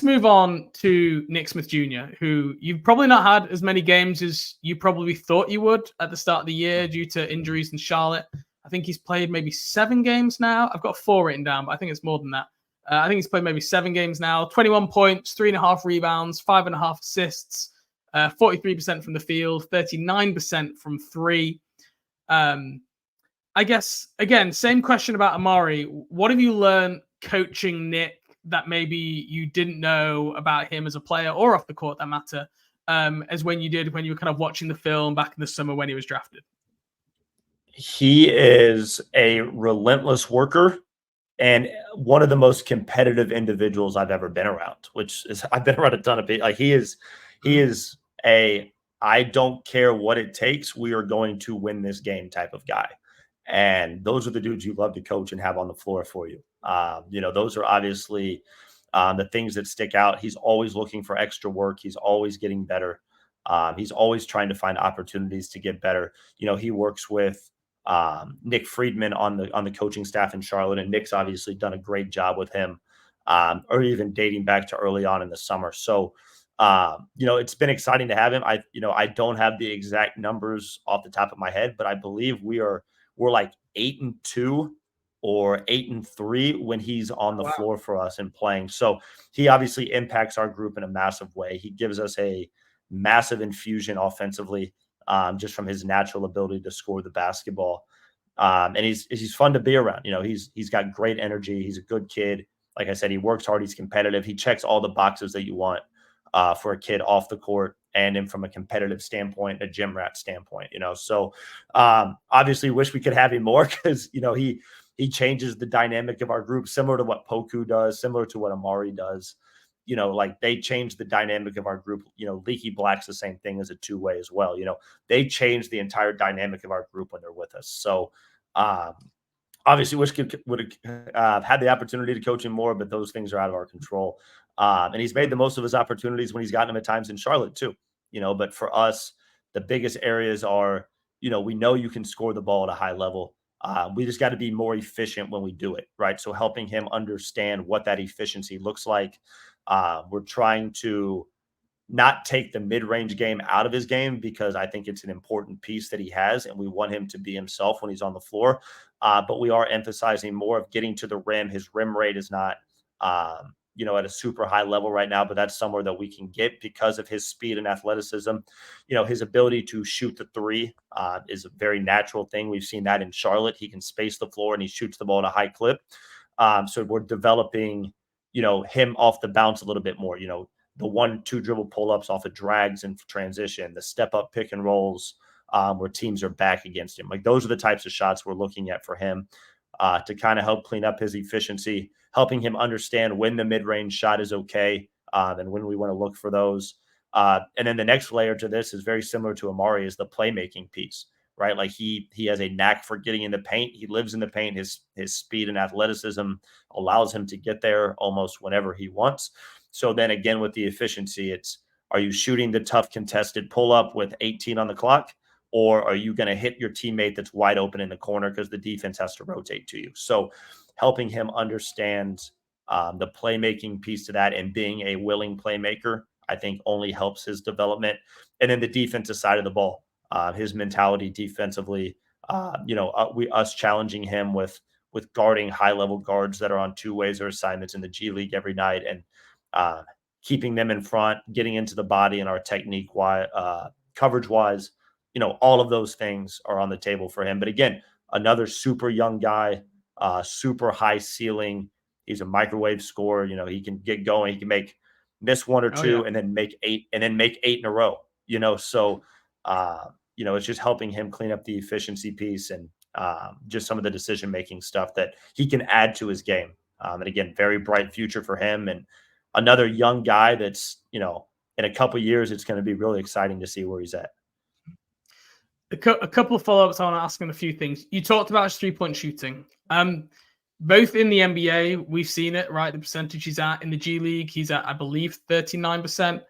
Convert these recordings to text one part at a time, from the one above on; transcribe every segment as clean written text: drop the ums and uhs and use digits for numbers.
move on to Nick Smith Jr., who you've probably not had as many games as you probably thought you would at the start of the year due to injuries in Charlotte. I think he's played maybe 7 games now. I've got 4 written down, but I think it's more than that. I think he's played maybe 7 games now, 21 points, 3.5 rebounds, 5.5 assists, 43% from the field, 39% from 3. I guess, again, same question about Amari. What have you learned coaching Nick that maybe you didn't know about him as a player or off the court, that matter, as when you were kind of watching the film back in the summer when he was drafted? He is a relentless worker and one of the most competitive individuals I've ever been around, which is I've been around a ton of people. Like he is a I don't care what it takes. We are going to win this game type of guy. And those are the dudes you love to coach and have on the floor for you. Those are obviously the things that stick out. He's always looking for extra work. He's always getting better. He's always trying to find opportunities to get better. He works with Nick Friedman on the coaching staff in Charlotte, and Nick's obviously done a great job with him, or even dating back to early on in the summer. So, it's been exciting to have him. I don't have the exact numbers off the top of my head, but I believe we're like 8-2 or 8-3 when he's on the floor for us and playing. So he obviously impacts our group in a massive way. He gives us a massive infusion offensively, just from his natural ability to score the basketball. And he's fun to be around. He's got great energy. He's a good kid. Like I said, he works hard. He's competitive. He checks all the boxes that you want for a kid off the court and from a competitive standpoint, a gym rat standpoint. So obviously wish we could have him more because, he changes the dynamic of our group, similar to what Poku does, similar to what Amari does. Like they change the dynamic of our group. Leaky Black's the same thing as a 2-way as well. They change the entire dynamic of our group when they're with us. So obviously wish would have had the opportunity to coach him more, but those things are out of our control. And he's made the most of his opportunities when he's gotten them at times in Charlotte too. But for us, the biggest areas are, we know you can score the ball at a high level. We just got to be more efficient when we do it, right? So helping him understand what that efficiency looks like. We're trying to not take the mid-range game out of his game because I think it's an important piece that he has, and we want him to be himself when he's on the floor. But we are emphasizing more of getting to the rim. His rim rate is not, at a super high level right now, but that's somewhere that we can get because of his speed and athleticism. His ability to shoot the 3 is a very natural thing. We've seen that in Charlotte. He can space the floor and he shoots the ball at a high clip. So we're developing, him off the bounce a little bit more, the 1-2 dribble pull-ups off of drags and transition, the step-up pick and rolls where teams are back against him. Like those are the types of shots we're looking at for him to kind of help clean up his efficiency, helping him understand when the mid-range shot is okay and when we want to look for those. And then the next layer to this is very similar to Amari, is the playmaking piece, right? Like he has a knack for getting in the paint. He lives in the paint. His speed and athleticism allows him to get there almost whenever he wants. So then again, with the efficiency, it's, are you shooting the tough contested pull-up with 18 on the clock? Or are you going to hit your teammate that's wide open in the corner because the defense has to rotate to you? So helping him understand the playmaking piece to that and being a willing playmaker, I think only helps his development. And then the defensive side of the ball, his mentality defensively, us challenging him with guarding high-level guards that are on 2-ways or assignments in the G League every night and keeping them in front, getting into the body and our technique coverage-wise. All of those things are on the table for him. But again, another super young guy, super high ceiling. He's a microwave scorer. He can get going. He can miss 1 or 2 and then make 8 in a row, So, it's just helping him clean up the efficiency piece and just some of the decision-making stuff that he can add to his game. And again, very bright future for him. And another young guy that's, in a couple of years, it's going to be really exciting to see where he's at. A couple of follow-ups. I want to ask him a few things. You talked about his 3-point shooting. Both in the NBA, we've seen it, right? The percentage he's at. In the G League, he's at, I believe, 39%.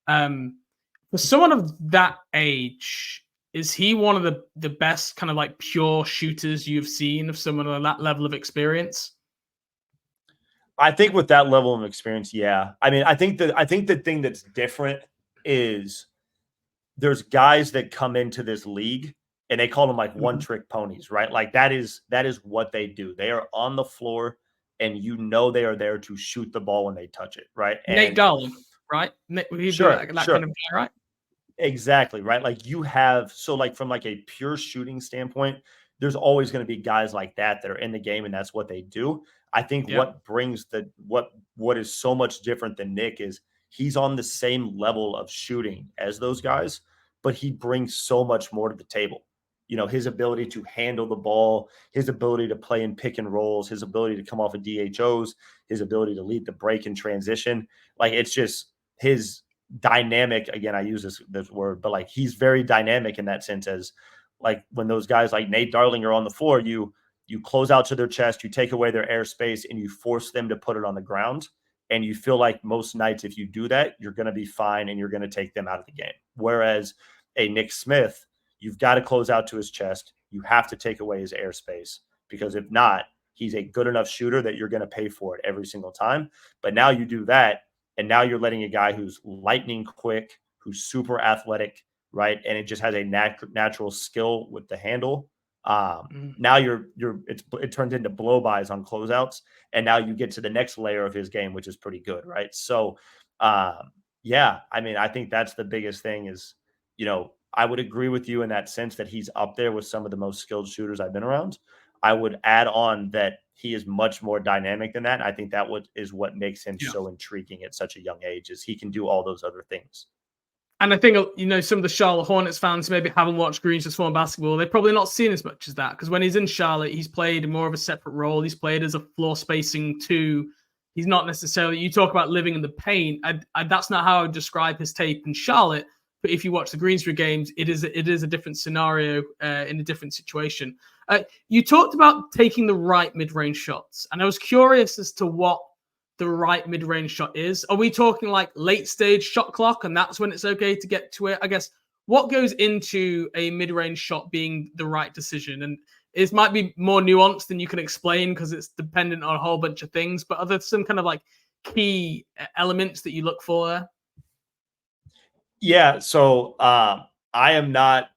For someone of that age, is he one of the best kind of like pure shooters you've seen of someone on that level of experience? I think with that level of experience, yeah. I mean, I think the thing that's different is there's guys that come into this league and they call them like one trick ponies, right? Like that is what they do. They are on the floor and they are there to shoot the ball when they touch it, right? Nate And Darling, right? He'd be sure, that sure. kind of guy, right? Exactly, right? Like you have so like from like a pure shooting standpoint, there's always going to be guys like that that are in the game and that's what they do. I think Yeah. what brings what is so much different than Nick is he's on the same level of shooting as those guys, but he brings so much more to the table. You know, his ability to handle the ball, his ability to play in pick and rolls, his ability to come off of DHOs, his ability to lead the break and transition. Like it's just his dynamic. Again, I use this word, but like he's very dynamic in that sense. As like when those guys like Nate Darling are on the floor, you close out to their chest, you take away their airspace, and you force them to put it on the ground. And you feel like most nights, if you do that, you're going to be fine and you're going to take them out of the game. Whereas a Nick Smith, you've got to close out to his chest. You have to take away his airspace because if not, he's a good enough shooter that you're going to pay for it every single time. But now you do that, and now you're letting a guy who's lightning quick, who's super athletic, right? And it just has a natural skill with the handle. Now it turns into blow-bys on closeouts, and now you get to the next layer of his game, which is pretty good, right? So, yeah, I mean, I think that's the biggest thing is, I would agree with you in that sense that he's up there with some of the most skilled shooters I've been around. I would add on that he is much more dynamic than that. I think that is what makes him so intriguing at such a young age is he can do all those other things. And I think, some of the Charlotte Hornets fans maybe haven't watched Green's Transform basketball. They've probably not seen as much as that because when he's in Charlotte, he's played more of a separate role. He's played as a floor spacing two. He's not necessarily, you talk about living in the paint. That's not how I would describe his tape in Charlotte. But if you watch the Greensboro games, it is a different scenario in a different situation. You talked about taking the right mid-range shots. And I was curious as to what the right mid-range shot is. Are we talking like late stage shot clock and that's when it's okay to get to it? I guess what goes into a mid-range shot being the right decision? And it might be more nuanced than you can explain because it's dependent on a whole bunch of things, but are there some kind of like key elements that you look for there? Yeah, so I am not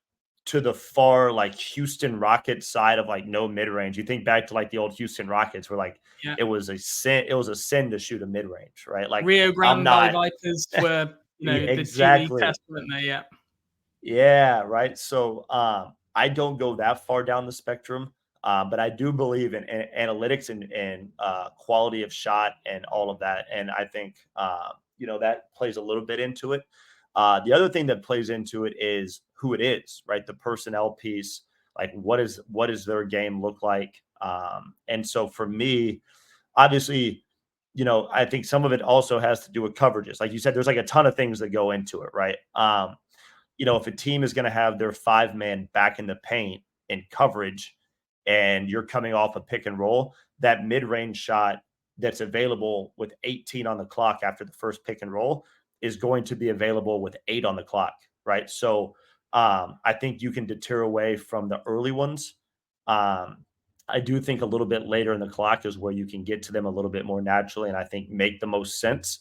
to the far like Houston Rockets side of like no mid range. You think back to like the old Houston Rockets where like it was a sin to shoot a mid range, right? Like Rio I'm Grande Valley not Vipers were yeah, the G-League exactly. testament there, yeah. Yeah, right. So I don't go that far down the spectrum, but I do believe in analytics and quality of shot and all of that. And I think that plays a little bit into it. The other thing that plays into it is who it is, right? The personnel piece, like what does their game look like? And so for me, obviously, I think some of it also has to do with coverages. Like you said, there's like a ton of things that go into it, right? If a team is going to have their 5-man back in the paint in coverage and you're coming off a pick and roll, that mid-range shot that's available with 18 on the clock after the first pick and roll is going to be available with 8 on the clock, right? So I think you can deter away from the early ones. I do think a little bit later in the clock is where you can get to them a little bit more naturally and I think make the most sense.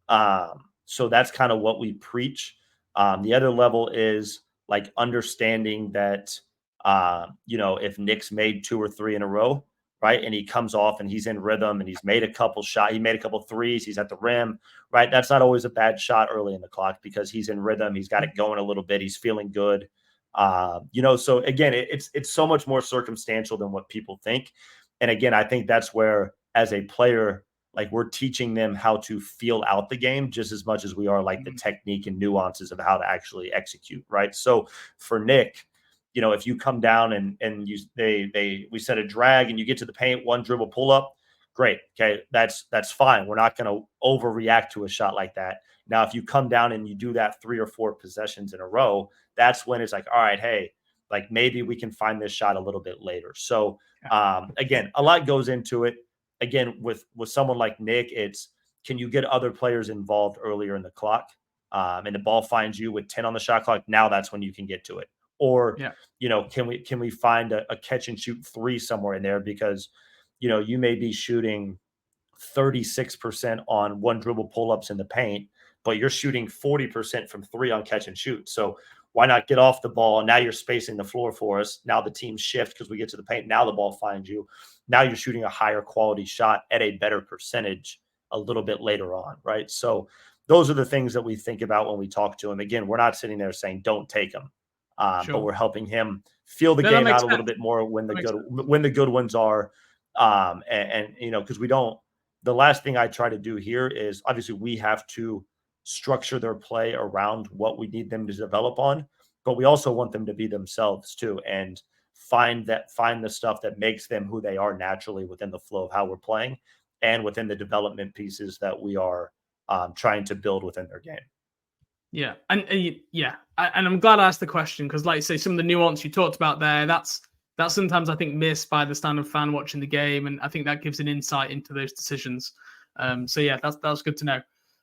So that's kind of what we preach. The other level is like understanding that, if Nick's made 2 or 3 in a row, right, and he comes off and he's in rhythm and he's made a couple shots, he made a couple threes, he's at the rim, right? That's not always a bad shot early in the clock because he's in rhythm, he's got it going a little bit, he's feeling good. So again, it's so much more circumstantial than what people think. And again, I think that's where, as a player, like we're teaching them how to feel out the game just as much as we are like the technique and nuances of how to actually execute, right? So for Nick, if you come down and we set a drag and you get to the paint, 1 dribble pull up, great. Okay, that's fine. We're not going to overreact to a shot like that. Now, if you come down and you do that 3 or 4 possessions in a row, that's when it's like, all right, hey, like maybe we can find this shot a little bit later. So again, a lot goes into it. Again, with someone like Nick, it's can you get other players involved earlier in the clock, and the ball finds you with 10 on the shot clock. Now that's when you can get to it. Or can we find a catch and shoot 3 somewhere in there because you may be shooting 36% on one dribble pull-ups in the paint, but you're shooting 40% from 3 on catch and shoot. So why not get off the ball? Now you're spacing the floor for us. Now the team shift because we get to the paint. Now the ball finds you. Now you're shooting a higher quality shot at a better percentage a little bit later on, right? So those are the things that we think about when we talk to him. Again, we're not sitting there saying don't take them, but we're helping him feel the game out a little bit more when the good ones are. And you know, because we don't. The last thing I try to do here is obviously we have to structure their play around what we need them to develop on, but we also want them to be themselves too and find the stuff that makes them who they are naturally within the flow of how we're playing and within the development pieces that we are trying to build within their game. Yeah. And I'm glad I asked the question because, like you say, some of the nuance you talked about there, that's sometimes I think missed by the standard fan watching the game. And I think that gives an insight into those decisions. So yeah, that's good to know.